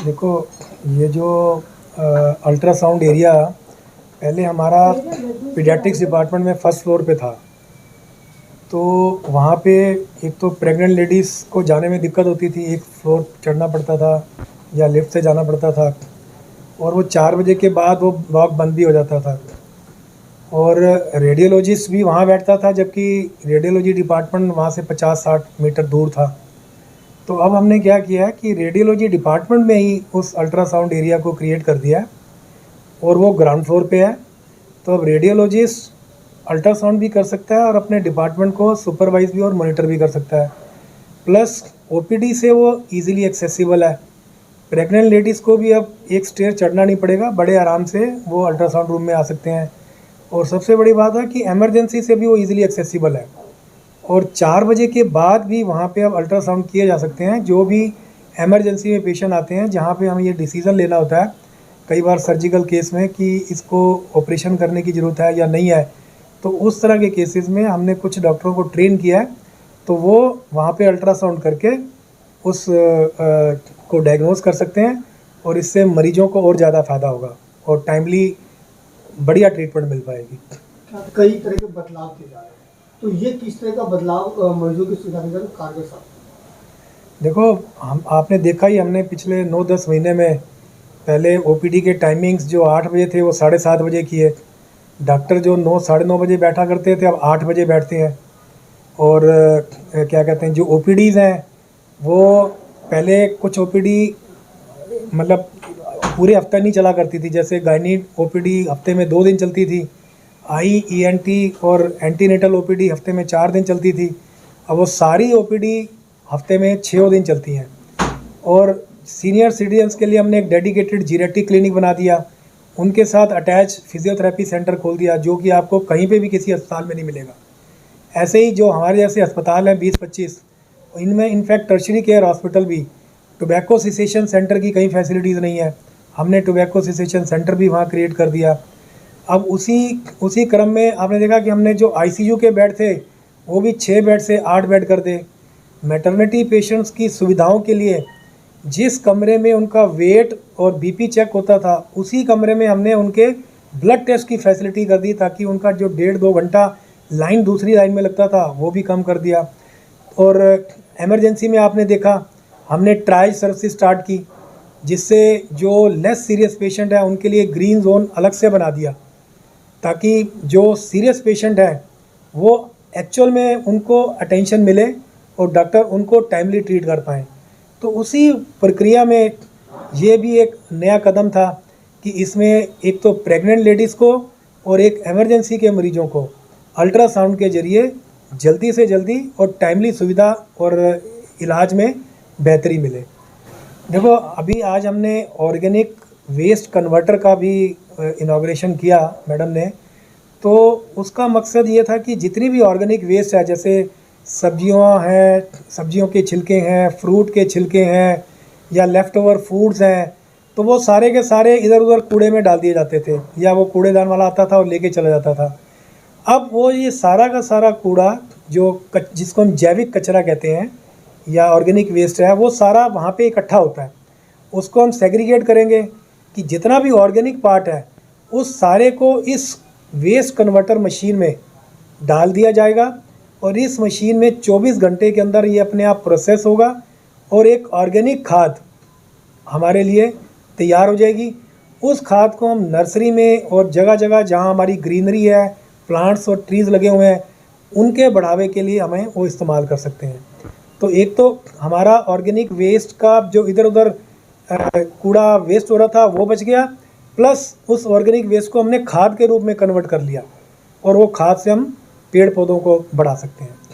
देखो, ये जो अल्ट्रासाउंड एरिया पहले हमारा पीडियाट्रिक्स डिपार्टमेंट में फर्स्ट फ्लोर पे था। तो वहाँ पे एक तो प्रेग्नेंट लेडीज़ को जाने में दिक्कत होती थी, एक फ्लोर चढ़ना पड़ता था या लिफ्ट से जाना पड़ता था, और वो 4 बजे के बाद वो ब्लॉक बंद भी हो जाता था। और रेडियोलॉजिस्ट भी वहाँ बैठता था, जबकि रेडियोलॉजी डिपार्टमेंट वहाँ से 50-60 मीटर दूर था। तो अब हमने क्या किया है कि रेडियोलॉजी डिपार्टमेंट में ही उस अल्ट्रासाउंड एरिया को क्रिएट कर दिया है, और वो ग्राउंड फ्लोर पे है। तो अब रेडियोलॉजिस्ट अल्ट्रासाउंड भी कर सकता है और अपने डिपार्टमेंट को सुपरवाइज भी और मॉनिटर भी कर सकता है। प्लस ओपीडी से वो इजीली एक्सेसिबल है। प्रेग्नेंट लेडीज़ को भी अब एक स्टेयर चढ़ना नहीं पड़ेगा, बड़े आराम से वो अल्ट्रासाउंड रूम में आ सकते हैं। और सबसे बड़ी बात है कि इमरजेंसी से भी वो इजीली एक्सेसिबल है। और 4 बजे के बाद भी वहाँ पे अब अल्ट्रासाउंड किए जा सकते हैं। जो भी इमरजेंसी में पेशेंट आते हैं, जहाँ पे हमें ये डिसीज़न लेना होता है कई बार सर्जिकल केस में कि इसको ऑपरेशन करने की ज़रूरत है या नहीं है, तो उस तरह के केसेस में हमने कुछ डॉक्टरों को ट्रेन किया है। तो वो वहाँ पे अल्ट्रासाउंड करके उस को डायग्नोज कर सकते हैं, और इससे मरीजों को और ज़्यादा फ़ायदा होगा और टाइमली बढ़िया ट्रीटमेंट मिल पाएगी। कई तरह के बदलाव किए जा रहे हैं, तो ये किस तरह का बदलाव मरीजों की सुविधा के लिए कारगर साबित? देखो, आपने देखा ही, हमने पिछले 9-10 महीने में पहले ओपीडी के टाइमिंग्स जो 8 बजे थे वो 7:30 बजे किए। डॉक्टर जो 9-9:30 बजे बैठा करते थे अब 8 बजे बैठते हैं। और क्या कहते हैं, जो ओपीडीज़ हैं वो पहले कुछ ओपीडी मतलब पूरे हफ्ते नहीं चला करती थी। जैसे गायनी ओपीडी हफ्ते में 2 दिन चलती थी, ईएनटी और एंटीनेटल ओपीडी हफ्ते में 4 दिन चलती थी। अब वो सारी ओपीडी हफ्ते में 6 दिन चलती हैं। और सीनियर सिटीजन्स के लिए हमने एक डेडिकेटेड जीरेटिक क्लिनिक बना दिया, उनके साथ अटैच फिजियोथेरेपी सेंटर खोल दिया, जो कि आपको कहीं पे भी किसी अस्पताल में नहीं मिलेगा। ऐसे ही जो हमारे जैसे अस्पताल हैं 20-25, इनमें इनफैक्ट टर्शरी केयर हॉस्पिटल भी, टोबैको सिसेशन सेंटर की कई फैसिलिटीज़ नहीं है, हमने टोबैको सिसेशन सेंटर भी वहाँ क्रिएट कर दिया। अब उसी क्रम में आपने देखा कि हमने जो आईसीयू के बेड थे वो भी 6 बेड से 8 बेड कर दे। मैटरनिटी पेशेंट्स की सुविधाओं के लिए जिस कमरे में उनका वेट और बीपी चेक होता था, उसी कमरे में हमने उनके ब्लड टेस्ट की फैसिलिटी कर दी, ताकि उनका जो 1.5-2 घंटा लाइन दूसरी लाइन में लगता था वो भी कम कर दिया। और इमरजेंसी में आपने देखा हमने ट्रायल सर्विस स्टार्ट की, जिससे जो लेस सीरियस पेशेंट है उनके लिए ग्रीन जोन अलग से बना दिया, ताकि जो सीरियस पेशेंट है वो एक्चुअल में उनको अटेंशन मिले और डॉक्टर उनको टाइमली ट्रीट कर पाएँ। तो उसी प्रक्रिया में ये भी एक नया कदम था कि इसमें एक तो प्रेग्नेंट लेडीज़ को और एक इमरजेंसी के मरीजों को अल्ट्रासाउंड के ज़रिए जल्दी से जल्दी और टाइमली सुविधा और इलाज में बेहतरी मिले। देखो, अभी आज हमने ऑर्गेनिक वेस्ट कन्वर्टर का भी इनॉग्रेशन किया मैडम ने। तो उसका मकसद ये था कि जितनी भी ऑर्गेनिक वेस्ट है, जैसे सब्जियां हैं, सब्जियों के छिलके हैं, फ्रूट के छिलके हैं, या लेफ़्ट ओवर फूड्स हैं, तो वो सारे के सारे इधर उधर कूड़े में डाल दिए जाते थे, या वो कूड़ेदान वाला आता था और लेके चला जाता था। अब वो ये सारा का सारा कूड़ा जिसको हम जैविक कचरा कहते हैं या ऑर्गेनिक वेस्ट है, वो सारा वहाँ पे इकट्ठा होता है। उसको हम सेग्रीगेट करेंगे कि जितना भी ऑर्गेनिक पार्ट है उस सारे को इस वेस्ट कन्वर्टर मशीन में डाल दिया जाएगा, और इस मशीन में 24 घंटे के अंदर ये अपने आप प्रोसेस होगा और एक ऑर्गेनिक खाद हमारे लिए तैयार हो जाएगी। उस खाद को हम नर्सरी में और जगह जगह जहाँ हमारी ग्रीनरी है, प्लांट्स और ट्रीज़ लगे हुए हैं, उनके बढ़ावे के लिए हमें वो इस्तेमाल कर सकते हैं। तो एक तो हमारा ऑर्गेनिक वेस्ट का जो इधर उधर कूड़ा वेस्ट हो रहा था वो बच गया, प्लस उस ऑर्गेनिक वेस्ट को हमने खाद के रूप में कन्वर्ट कर लिया, और वो खाद से हम पेड़ पौधों को बढ़ा सकते हैं।